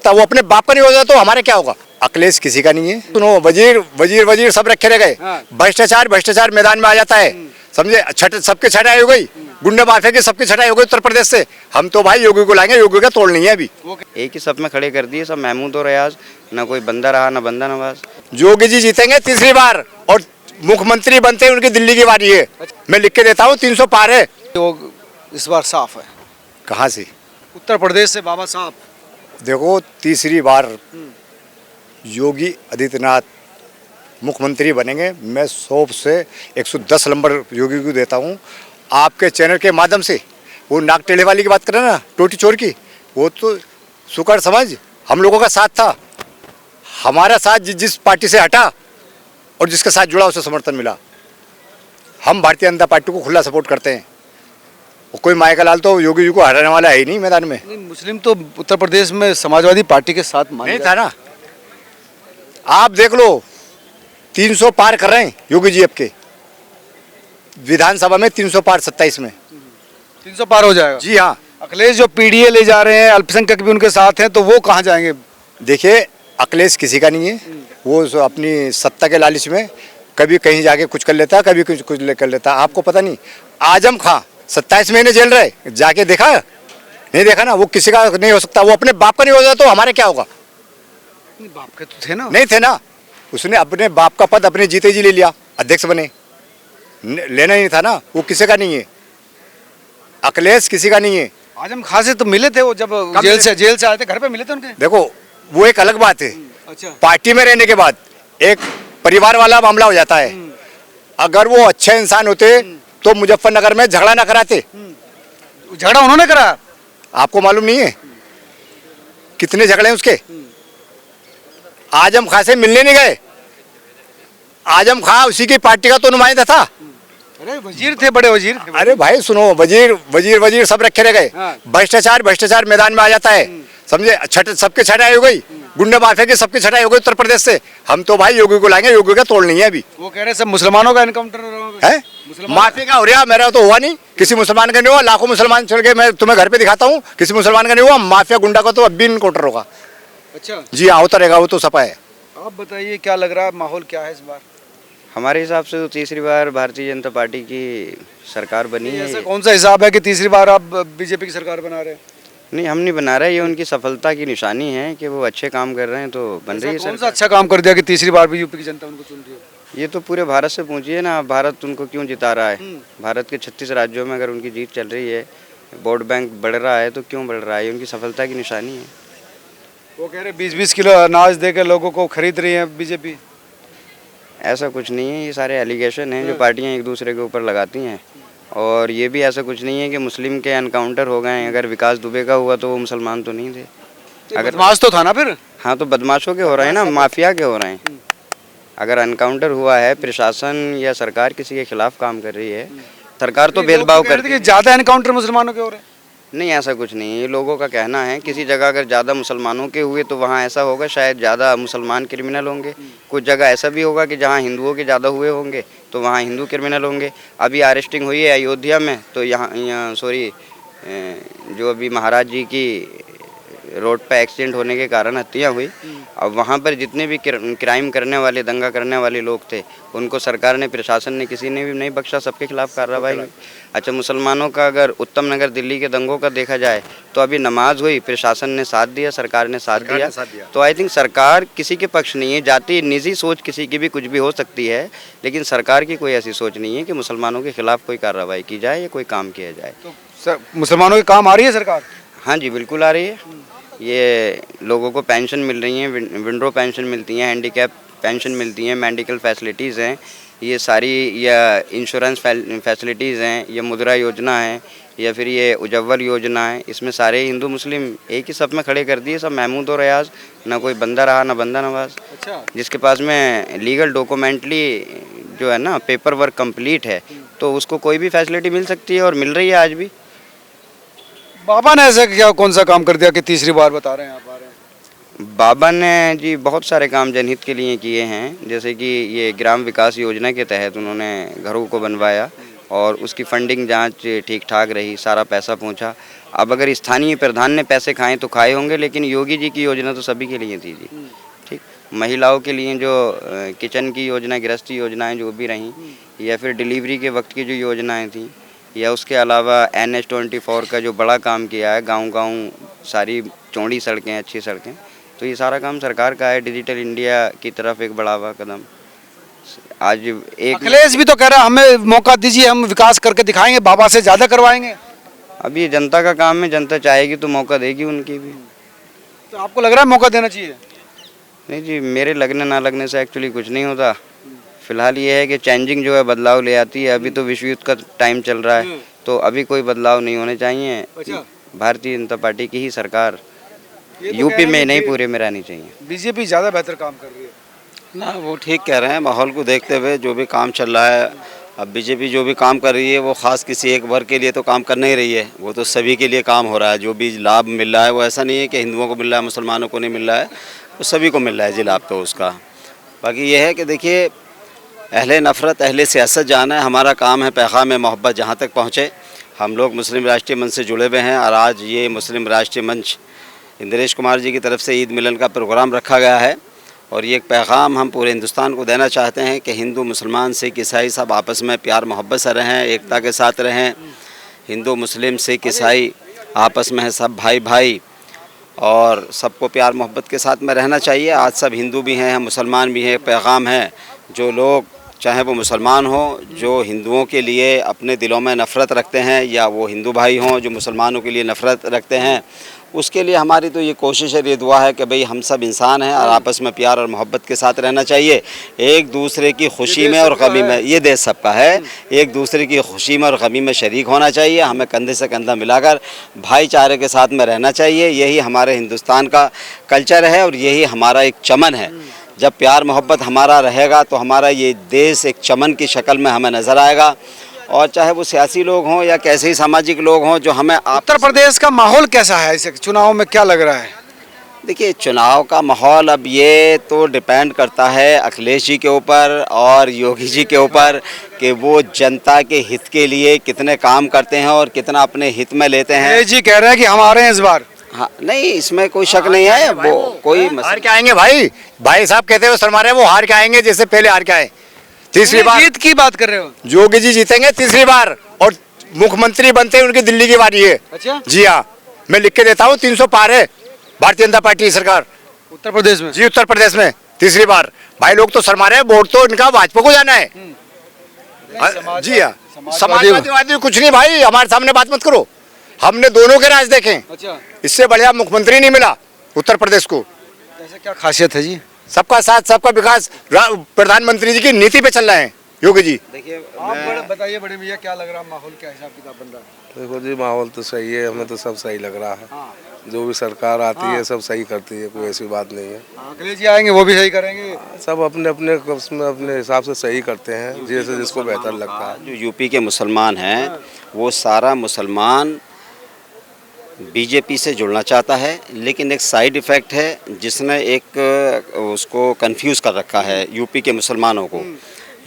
सकता, वो अपने बाप का नहीं होता तो हमारे क्या होगा। अखिलेश किसी का नहीं है। सुनो, वजीर वजीर वजीर सब रखे रह गए। भ्रष्टाचार भ्रष्टाचार मैदान में आ जाता है, समझे। सबके छटाई हो गई, गुंडा माफिया की सबकी छटाई हो गई उत्तर प्रदेश से। हम तो भाई योगी को लाएंगे, योगी का तोड़ नहीं है अभी। एक ही सब में खड़े कर दिए सब, महमूद और रियाज, ना कोई बंदा रहा ना बंदा नवाज। योगी जी जीतेंगे तीसरी बार और मुख्यमंत्री बनते हैं, उनकी दिल्ली की बारी है। मैं लिख के देता हूँ 300 पार है। तो इस बार साफ है। कहाँ से? उत्तर प्रदेश से बाबा साहब। देखो, तीसरी बार योगी आदित्यनाथ मुख्यमंत्री बनेंगे। मैं 100 से 110 नंबर योगी को देता हूँ। आपके चैनल के माध्यम से वो नाक टेढ़े वाली की बात करें ना, टोटी चोर की, वो तो शुक्र समझ हम लोगों का साथ था। हमारा साथ जिस पार्टी से हटा और जिसके साथ जुड़ा उसे समर्थन मिला। हम भारतीय जनता पार्टी को खुला सपोर्ट करते हैं। कोई माया लाल तो योगी जी को हराने वाला है ही नहीं मैदान में। नहीं, मुस्लिम तो उत्तर प्रदेश में समाजवादी पार्टी के साथ नहीं था ना। आप देख लो, 300 पार कर रहे हैं योगी जी आपके विधानसभा में। 300 पार 27 में 300 पार हो जाएगा। जी हाँ। अखिलेश जो पीडीए ले जा रहे हैं, अल्पसंख्यक भी उनके साथ हैं, तो वो कहाँ जाएंगे? देखिए, अखिलेश किसी का नहीं है। वो अपनी सत्ता के लालच में कभी कहीं जाके कुछ कर लेता, कभी कुछ कर लेता। आपको पता नहीं, आजम खां 27 महीने जेल रहे, जाके देखा नहीं? देखा ना। वो किसी का नहीं हो सकता, वो अपने बाप का नहीं होता तो हमारे क्या होगा। बाप के तो थे ना। नहीं थे ना। उसने अपने बाप का पद अपने जीते जी ले लिया, अध्यक्ष बने। लेना ही नहीं था ना। वो किसी का नहीं है, अखिलेश किसी का नहीं है। आजम खां से तो मिले थे वो, जब जेल से आए थे, घर पे मिले थे उनके। देखो, वो एक अलग बात है। अच्छा। पार्टी में रहने के बाद एक परिवार वाला मामला हो जाता है। अगर वो अच्छे इंसान होते तो मुजफ्फरनगर में झगड़ा ना कराते। झगड़ा उन्होंने करा, आपको मालूम नहीं है कितने झगड़े हैं उसके। आजम खां से मिलने नहीं गए। आजम खां उसी की पार्टी का तो नुमाइंदा था। अरे वजीर थे, बड़े वजीर थे। अरे भाई सुनो, वजीर वजीर वजीर सब रखे रह गए। भ्रष्टाचार भ्रष्टाचार मैदान में आ जाता है, समझे। सबके छटाई हो गई, गुंडा माफिया की सबकी छटाई हो गई उत्तर प्रदेश से। हम तो भाई योगी को लाएंगे, योगी का तोड़ नहीं है अभी। वो कह रहे सब मुसलमानों का एनकाउंटर है। माफिया का हो रहा, मेरा तो हुआ नहीं, किसी मुसलमान का नहीं हुआ। लाखों मुसलमान चल गए, मैं तुम्हें घर पे दिखाता हूँ, किसी मुसलमान का नहीं हुआ। माफिया गुंडा का तो अब भी इनकाउंटर होगा। अच्छा। जी हाँ, होता रहेगा, वो तो सपा है। आप बताइए, क्या लग रहा है, माहौल क्या है इस बार? हमारे हिसाब से तो तीसरी बार भारतीय जनता पार्टी की सरकार बनी है। ऐसा कौन सा हिसाब है कि तीसरी बार आप बीजेपी की सरकार बना रहे हैं? नहीं, हम नहीं बना रहे, ये उनकी सफलता की निशानी है कि वो अच्छे काम कर रहे हैं तो बन रही है कौन सा अच्छा काम कर दिया कि तीसरी बार भी यूपी की जनता उनको चुन रही है? ये तो पूरे भारत से पूछिए ना, भारत उनको क्यों जिता रहा है। भारत के 36 राज्यों में अगर उनकी जीत चल रही है, वोट बैंक बढ़ रहा है, तो क्यों बढ़ रहा है? ये उनकी सफलता की निशानी है। वो कह रहे 20-20 किलो अनाज देकर लोगों को खरीद रही है बीजेपी। ऐसा कुछ नहीं है, ये सारे एलिगेशन हैं जो पार्टियां एक दूसरे के ऊपर लगाती हैं। और ये भी ऐसा कुछ नहीं है कि मुस्लिम के एनकाउंटर हो गए। अगर विकास दुबे का हुआ तो वो मुसलमान तो नहीं थे। अगर बदमाश तो था ना फिर। हाँ, तो बदमाशों के हो रहे हैं ना, माफिया के हो रहे हैं। अगर एनकाउंटर हुआ है, प्रशासन या सरकार किसी के खिलाफ काम कर रही है, सरकार तो भेदभाव करती है। ज्यादा एनकाउंटर मुसलमानों के हो रहे हैं। नहीं, ऐसा कुछ नहीं है, ये लोगों का कहना है। किसी जगह अगर ज़्यादा मुसलमानों के हुए तो वहाँ ऐसा होगा, शायद ज़्यादा मुसलमान क्रिमिनल होंगे। कुछ जगह ऐसा भी होगा कि जहाँ हिंदुओं के ज़्यादा हुए होंगे तो वहाँ हिंदू क्रिमिनल होंगे। अभी अरेस्टिंग हुई है अयोध्या में, तो यहाँ जो अभी महाराज जी की रोड पे एक्सीडेंट होने के कारण हत्या हुई। अब वहाँ पर जितने भी क्राइम करने वाले, दंगा करने वाले लोग थे, उनको सरकार ने, प्रशासन ने, किसी ने भी नहीं बख्शा, सबके खिलाफ कार्रवाई हुई। अच्छा, मुसलमानों का अगर उत्तम नगर दिल्ली के दंगों का देखा जाए तो अभी नमाज हुई, प्रशासन ने साथ दिया, सरकार ने साथ दिया। तो आई थिंक सरकार किसी के पक्ष नहीं है। जाति निजी सोच किसी की भी कुछ भी हो सकती है, लेकिन सरकार की कोई ऐसी सोच नहीं है कि मुसलमानों के खिलाफ कोई कार्रवाई की जाए या कोई काम किया जाए। तो मुसलमानों के काम आ रही है सरकार? हाँ जी, बिल्कुल आ रही है। ये लोगों को पेंशन मिल रही हैं, विंडो पेंशन मिलती हैं, हैंडीकैप पेंशन मिलती हैं, मेडिकल फैसिलिटीज़ हैं, ये सारी, या इंश्योरेंस फैसिलिटीज़ हैं, या मुद्रा योजना है, या फिर ये उज्ज्वल योजना है। इसमें सारे हिंदू मुस्लिम एक ही सब में खड़े कर दिए सब, महमूद और रियाज, ना कोई बंदा रहा ना बंदा नवाज। अच्छा। जिसके पास में लीगल डॉक्यूमेंटली जो है ना, पेपर वर्क कंप्लीट है, तो उसको कोई भी फैसिलिटी मिल सकती है और मिल रही है आज भी। बाबा ने ऐसा क्या कौन सा काम कर दिया कि तीसरी बार बता रहे हैं आप आ रहे हैं? बाबा ने जी बहुत सारे काम जनहित के लिए किए हैं। जैसे कि ये ग्राम विकास योजना के तहत उन्होंने घरों को बनवाया और उसकी फंडिंग जांच ठीक ठाक रही, सारा पैसा पहुंचा। अब अगर स्थानीय प्रधान ने पैसे खाए तो खाए होंगे, लेकिन योगी जी की योजना तो सभी के लिए थी जी। ठीक, महिलाओं के लिए जो किचन की योजना, गृहस्थी योजनाएं जो भी रहीं, या फिर डिलीवरी के वक्त की जो योजनाएं थी, या उसके अलावा NH-24 का जो बड़ा काम किया है, गांव-गांव सारी चौड़ी सड़कें, अच्छी सड़कें, तो ये सारा काम सरकार का है। डिजिटल इंडिया की तरफ एक बढ़ावा कदम आज एक अखिलेश भी तो कह रहा है हमें मौका दीजिए, हम विकास करके दिखाएंगे, बाबा से ज्यादा करवाएंगे। अब ये जनता का काम है, जनता चाहेगी तो मौका देगी उनकी भी। तो आपको लग रहा है मौका देना चाहिए? नहीं जी, मेरे लगने ना लगने से एक्चुअली कुछ नहीं होता। फिलहाल ये है कि चेंजिंग जो है बदलाव ले आती है। अभी तो विश्व युद्ध का टाइम चल रहा है, तो अभी कोई बदलाव नहीं होने चाहिए। अच्छा। भारतीय जनता पार्टी की ही सरकार ये तो यूपी कह रहे में हैं नहीं, कि पूरे में रहनी चाहिए। बीजेपी ज्यादा बेहतर काम कर रही है। ना वो ठीक कह रहे हैं, माहौल को देखते हुए जो भी काम चल रहा है। अब बीजेपी जो भी काम कर रही है वो ख़ास किसी एक वर्ग के लिए तो काम कर नहीं रही है, वो तो सभी के लिए काम हो रहा है। जो भी लाभ मिल रहा है वो ऐसा नहीं है कि हिंदुओं को मिल रहा है, मुसलमानों को नहीं मिल रहा है, वो सभी को मिल रहा है जी लाभ तो उसका। बाकी ये है कि देखिए, अहले नफ़रत अहले सियासत जाना है, हमारा काम है पैगाम मोहब्बत जहाँ तक पहुँचे। हम लोग मुस्लिम राष्ट्रीय मंच से जुड़े हुए हैं और आज ये मुस्लिम राष्ट्रीय मंच इंद्रेश कुमार जी की तरफ से ईद मिलन का प्रोग्राम रखा गया है और ये एक पैगाम हम पूरे हिंदुस्तान को देना चाहते हैं कि हिंदू मुसलमान सिख ईसाई सब आपस में प्यार मोहब्बत से रहें, एकता के साथ रहें। हिंदू मुस्लिम सिख ईसाई आपस में हैं, सब भाई भाई, और सबको प्यार मोहब्बत के साथ में रहना चाहिए। आज सब हिंदू भी हैं, मुसलमान भी हैं। पैगाम है, जो लोग चाहे वो मुसलमान हो जो हिंदुओं के लिए अपने दिलों में नफ़रत रखते हैं, या वो हिंदू भाई हों जो मुसलमानों के लिए नफ़रत रखते हैं, उसके लिए हमारी तो ये कोशिश है, ये दुआ है कि भाई हम सब इंसान हैं और आपस में प्यार और मोहब्बत के साथ रहना चाहिए। एक दूसरे की खुशी में और गमी में, ये देश सबका है, एक दूसरे की खुशी में और गमी में शरीक होना चाहिए। हमें कंधे से कंधा मिलाकर भाईचारे के साथ में रहना चाहिए। यही हमारे हिंदुस्तान का कल्चर है और यही हमारा एक चमन है। जब प्यार मोहब्बत हमारा रहेगा तो हमारा ये देश एक चमन की शक्ल में हमें नज़र आएगा। और चाहे वो सियासी लोग हों या कैसे ही सामाजिक लोग हों जो हमें उत्तर प्रदेश का माहौल कैसा है इस चुनाव में, क्या लग रहा है? देखिए, चुनाव का माहौल अब ये तो डिपेंड करता है अखिलेश जी के ऊपर और योगी जी के ऊपर कि वो जनता के हित के लिए कितने काम करते हैं और कितना अपने हित में लेते हैं। अखिलेश जी कह रहे हैं कि हम आ रहे हैं इस बार। हाँ, नहीं, इसमें कोई शक नहीं है। वो कोई हार के आएंगे भाई, भाई साहब कहते हैं वो शर्मा रहे हैं, वो हार के आएंगे जैसे पहले हार के आए। तीसरी बार जीत की बात कर रहे हो? योगी जी जीतेंगे तीसरी बार और मुख्यमंत्री बनते हैं, उनकी दिल्ली की बारी है। अच्छा जी हाँ, मैं लिख के देता हूँ, 300 पार है भारतीय जनता पार्टी की सरकार उत्तर प्रदेश में। जी, उत्तर प्रदेश में तीसरी बार। भाई लोग तो शर्मा रहे हैं, वोट तो इनका भाजपा को जाना है। जी हाँ, समाजवादी कुछ नहीं भाई, हमारे सामने बात मत करो, हमने दोनों के राज देखे। अच्छा, इससे बढ़िया मुख्यमंत्री नहीं मिला उत्तर प्रदेश को। ऐसा क्या खासियत है जी? सबका साथ सबका विकास, प्रधानमंत्री जी की नीति पे चल रहे हैं योगी जी। देखिए, आप बताइए बड़े भैया, क्या लग रहा है माहौल, क्या हिसाब किताब बन रहा है? देखो जी, माहौल तो सही है, हमें तो सब सही लग रहा है। हाँ। जो भी सरकार आती है सब सही करती है, कोई ऐसी बात नहीं है। अखिलेश जी आएंगे वो भी सही करेंगे। सब अपने अपने उसमें अपने हिसाब से सही करते हैं, जैसे जिसको बेहतर लगता है। जो यूपी के मुसलमान हैं वो सारा मुसलमान बीजेपी से जुड़ना चाहता है, लेकिन एक साइड इफ़ेक्ट है जिसने एक उसको कंफ्यूज कर रखा है यूपी के मुसलमानों को।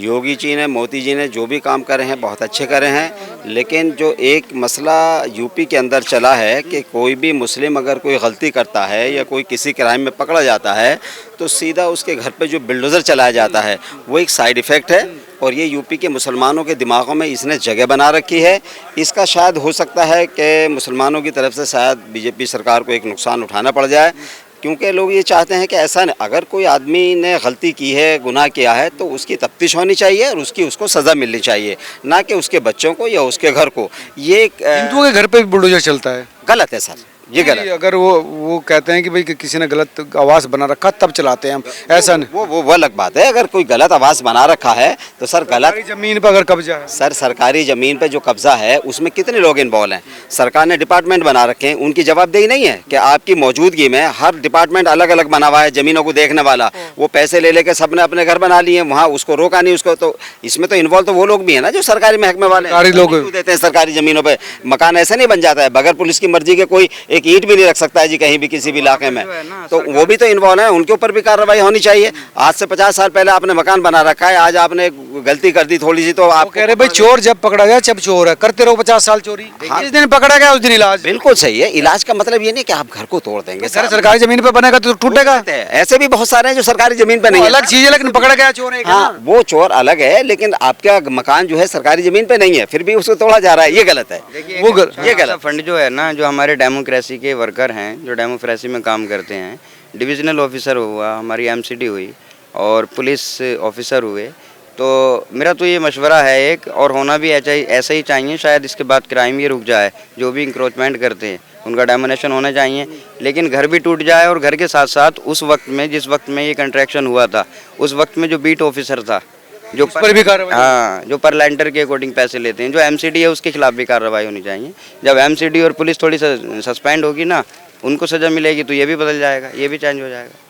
योगी जी ने, मोदी जी ने जो भी काम करे हैं बहुत अच्छे करे हैं, लेकिन जो एक मसला यूपी के अंदर चला है कि कोई भी मुस्लिम अगर कोई गलती करता है या कोई किसी क्राइम में पकड़ा जाता है तो सीधा उसके घर पे जो बिल्डोज़र चलाया जाता है, वो एक साइड इफ़ेक्ट है और ये यूपी के मुसलमानों के दिमागों में इसने जगह बना रखी है। इसका शायद हो सकता है कि मुसलमानों की तरफ से शायद बीजेपी सरकार को एक नुकसान उठाना पड़ जाए, क्योंकि लोग ये चाहते हैं कि ऐसा नहीं, अगर कोई आदमी ने गलती की है, गुनाह किया है, तो उसकी तफ्तीश होनी चाहिए और उसको सज़ा मिलनी चाहिए, ना कि उसके बच्चों को या उसके घर को। ये हिंदुओं के घर पे भी बुलडोजर चलता है। गलत है सर, ये गलत। अगर वो कहते हैं कि भाई किसी ने गलत आवास बना रखा तब चलाते हैं हम, ऐसा नहीं। वो अलग बात है। अगर कोई गलत आवास बना रखा है तो सर गलत। जमीन पर अगर कब्जा है सर, सरकारी ज़मीन पे जो कब्जा है उसमें कितने लोग इन्वॉल्व हैं? सरकार ने डिपार्टमेंट बना रखे हैं, उनकी जवाबदेही नहीं है कि आपकी मौजूदगी में हर डिपार्टमेंट अलग अलग बना हुआ है ज़मीनों को देखने वाला। वो पैसे ले लेके सब ने अपने घर बना लिए, वहाँ उसको रोका नहीं उसको। तो इसमें तो इन्वॉल्व तो वो लोग भी हैं ना जो सरकारी महकमे वाले सरकारी लोग देते हैं सरकारी ज़मीनों पर मकान। ऐसे नहीं बन जाता है बगैर पुलिस की मर्जी के। कोई एक ईंट भी नहीं रख सकता है जी कहीं भी किसी भी इलाके में, जो है ना, तो वो भी तो इन्वॉल्व है, उनके ऊपर भी कार्रवाई होनी चाहिए। आज से 50 साल पहले आपने मकान बना रखा है, आज आपने गलती कर दी थोड़ी सी तो वो आप कह रहे भाई चोर जब पकड़ा गया जब चोर है, करते रहो 50 साल चोरी, जिस दिन पकड़ा गया उस दिन इलाज। बिल्कुल सही है। इलाज का मतलब ये नहीं कि आप घर को तोड़ देंगे, घर सरकारी जमीन पे बनेगा तो टूटेगा, ऐसे भी बहुत सारे हैं जो सरकारी जमीन पे नहीं वो है। अलग चीज है, लेकिन पकड़ा गया चोर है क्या? हाँ, वो चोर अलग है, लेकिन आपका मकान जो है सरकारी जमीन पे नहीं है, फिर भी उसको तोड़ा जा रहा है, ये गलत है। देखिए, वो ये गलत फंड जो है ना, जो हमारे डेमोक्रेसी के वर्कर हैं, जो डेमोक्रेसी में काम करते हैं, डिविजनल ऑफिसर हुआ, हमारी एमसीडी हुई और पुलिस ऑफिसर हुए, तो मेरा तो ये मशवरा है एक, और होना भी ऐसा ही चाहिए, शायद इसके बाद क्राइम ये रुक जाए। जो भी इंक्रोचमेंट करते हैं उनका डेमोनेशन होना चाहिए, लेकिन घर भी टूट जाए और घर के साथ साथ उस वक्त में, जिस वक्त में ये कंट्रैक्शन हुआ था, उस वक्त में जो बीट ऑफिसर था, जो पर भी कार्रवाई, हाँ, जो पर लैंडर के अकॉर्डिंग पैसे लेते हैं, जो एमसीडी है उसके खिलाफ भी कार्रवाई होनी चाहिए। जब एमसीडी और पुलिस थोड़ी सस्पेंड होगी ना, उनको सज़ा मिलेगी तो ये भी बदल जाएगा, ये भी चेंज हो जाएगा।